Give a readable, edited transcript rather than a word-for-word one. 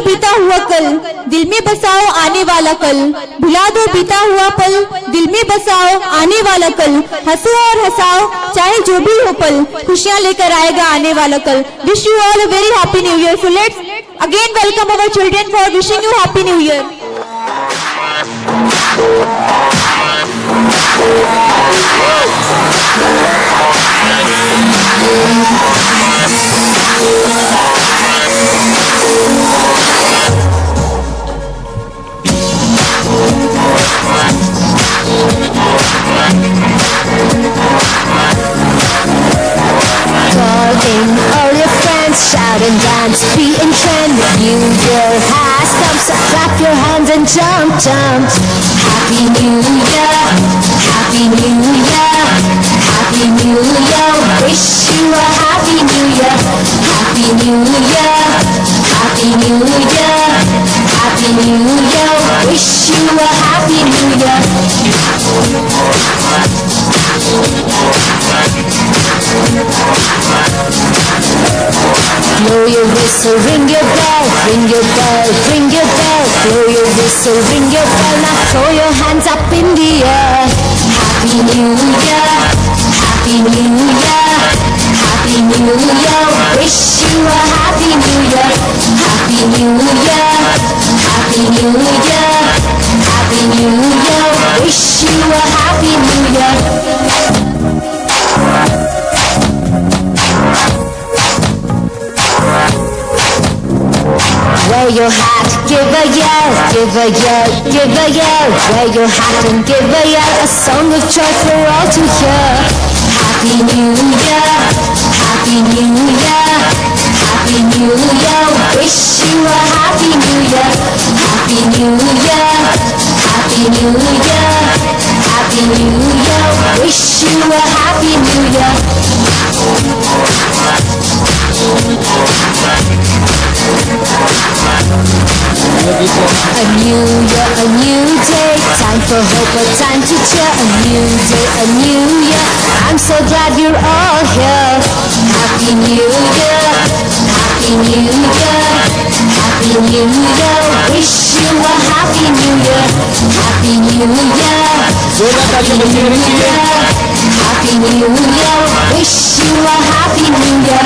बीता हुआ कल, दिल में बसाओ आने वाला कल। भुला दो बीता हुआ पल, दिल में बसाओ आने वाला कल। हंसो और हंसाओ चाहे जो भी हो पल, खुशियां लेकर आएगा आने वाला कल। Wish you all a very happy new year. So let's again welcome our children for wishing you happy new year. All your friends, shout and dance, be in trend. New Year has come, so clap your hands and jump, jump. Happy New Year, Happy New Year, Happy New Year. Wish you a Happy New Year, Happy New Year, Happy New Year, Happy New Year. Wish you a Happy New Year. Blow your whistle, ring your bell, ring your bell, ring your bell. Blow your whistle, ring your bell. Now throw your hands up in the air. Happy New Year, Happy New Year, Happy New Year. Wish you a Happy New Year, Happy New Year, Happy New Year, Happy New Year. Wish you a Happy New Year. Wear your hat, give a yell, give a yell, give a yell. Wear your hat and give a yell, a song of joy for all to hear. Happy New Year, Happy New Year, Happy New Year. Wish you a Happy New Year, Happy New Year, Happy New Year, Happy New Year. Wish you a Happy New Year. A new year, a new day, time for hope, a time to cheer. A new day, a new year, I'm so glad you're all here. Happy New Year, Happy New Year, Happy New Year. Wish you a Happy New Year, Happy New Year, Happy New Year, Happy New Year. Wish you a Happy New Year.